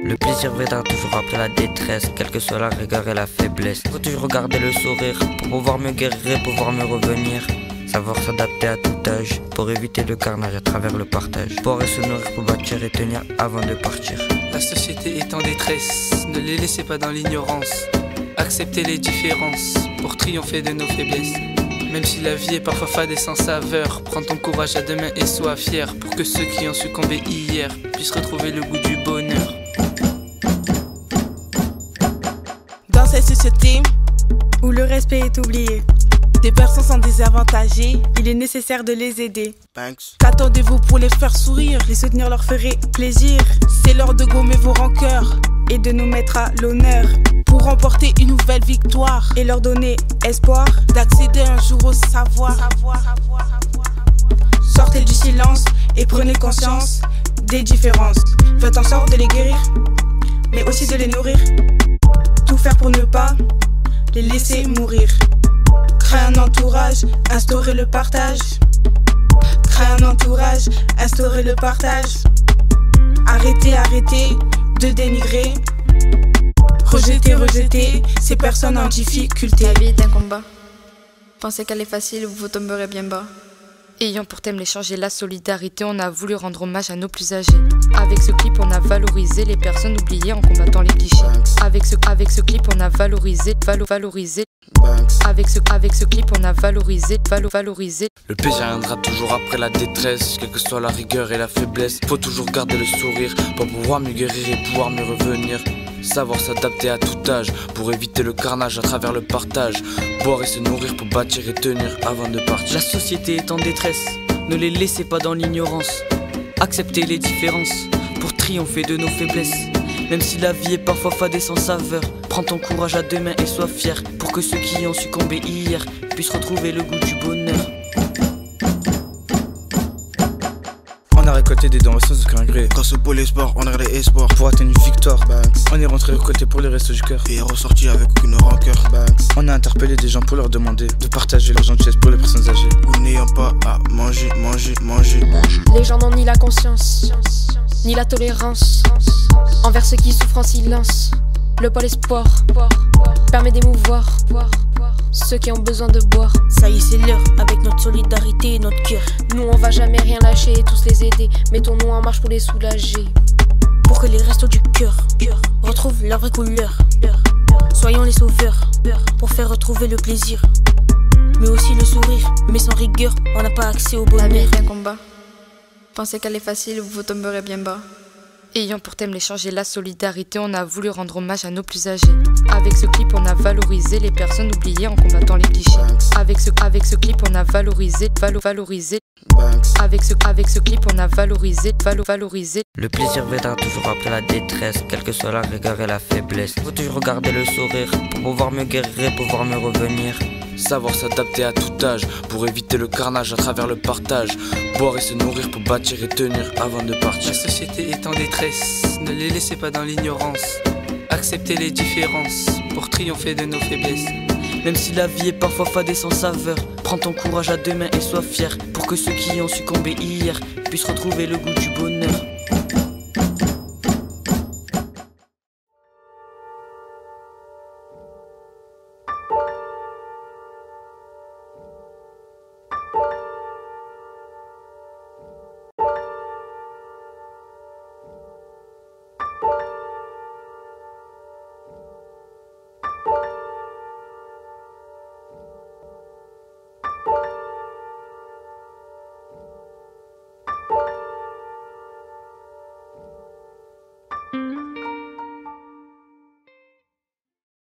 Le plaisir viendra toujours après la détresse, quelle que soit la rigueur et la faiblesse. Faut toujours regarder le sourire, pour pouvoir mieux guérir et pouvoir mieux revenir. Savoir s'adapter à tout âge, pour éviter le carnage à travers le partage. Pouvoir se nourrir pour bâtir et tenir avant de partir. La société est en détresse, ne les laissez pas dans l'ignorance. Acceptez les différences, pour triompher de nos faiblesses. Même si la vie est parfois fade et sans saveur, prends ton courage à deux mains et sois fier, pour que ceux qui ont succombé hier puissent retrouver le goût du bonheur. Dans cette société où le respect est oublié, des personnes sont désavantagées, il est nécessaire de les aider. Qu'attendez-vous pour les faire sourire? Les soutenir leur ferait plaisir. C'est l'heure de gommer vos rancœurs et de nous mettre à l'honneur pour remporter une nouvelle victoire et leur donner espoir d'accéder un jour au savoir. Sortez du silence et prenez conscience des différences. Faites en sorte de les guérir, mais aussi de les nourrir. Tout faire pour ne pas les laisser mourir. Créer un entourage, instaurer le partage. Créer un entourage, instaurer le partage. Arrêtez de dénigrer. Rejetez ces personnes en difficulté. La vie est un combat. Pensez qu'elle est facile, vous tomberez bien bas. Ayant pour thème l'échange et la solidarité, on a voulu rendre hommage à nos plus âgés. Avec ce clip, on a valorisé les personnes oubliées en combattant les clichés. Avec ce clip, on a valorisé. Avec ce clip, on a valorisé. Le plaisir viendra toujours après la détresse, quelle que soit la rigueur et la faiblesse. Faut toujours garder le sourire pour pouvoir mieux guérir et pouvoir mieux revenir. Savoir s'adapter à tout âge pour éviter le carnage à travers le partage. Boire et se nourrir pour bâtir et tenir avant de partir. La société est en détresse, ne les laissez pas dans l'ignorance. Acceptez les différences pour triompher de nos faiblesses. Même si la vie est parfois fade et sans saveur, prends ton courage à deux mains et sois fier, pour que ceux qui ont succombé hier puissent retrouver le goût du bonheur. On a récolté des dons sans aucun gré. Grâce au pôle espoir, on a les espoirs. Pour atteindre une victoire, on est rentré récolté pour les restos du cœur. Et est ressorti avec aucune rancœur. On a interpellé des gens pour leur demander de partager leur gentillesse pour les personnes âgées. Ou n'ayant pas à manger. Les gens n'ont ni la conscience, ni la tolérance envers ceux qui souffrent en silence. Le pôle espoir permet d'émouvoir ceux qui ont besoin de boire. Ça y est, c'est l'heure, avec notre solidarité et notre cœur. Nous on va jamais rien lâcher et tous les aider. Mettons-nous en marche pour les soulager. Pour que les restos du cœur retrouvent leur vraie couleur. Soyons les sauveurs pour faire retrouver le plaisir, mais aussi le sourire. Mais sans rigueur, on n'a pas accès au bonheur. La vie est un combat. Pensez qu'elle est facile, vous tomberez bien bas. Ayant pour thème l'échange et la solidarité, on a voulu rendre hommage à nos plus âgés. Avec ce clip, on a valorisé les personnes oubliées en combattant les clichés. Avec ce clip, on a valorisé. Avec ce clip, on a valorisé. Le plaisir viendra toujours après la détresse, quelle que soit la rigueur et la faiblesse. Faut toujours regarder le sourire, pour pouvoir mieux guérir et pouvoir mieux revenir. Savoir s'adapter à tout âge pour éviter le carnage à travers le partage. Boire et se nourrir pour bâtir et tenir avant de partir. La société est en détresse, ne les laissez pas dans l'ignorance. Acceptez les différences pour triompher de nos faiblesses. Même si la vie est parfois fade et sans saveur, prends ton courage à deux mains et sois fier, pour que ceux qui ont succombé hier puissent retrouver le goût du bonheur.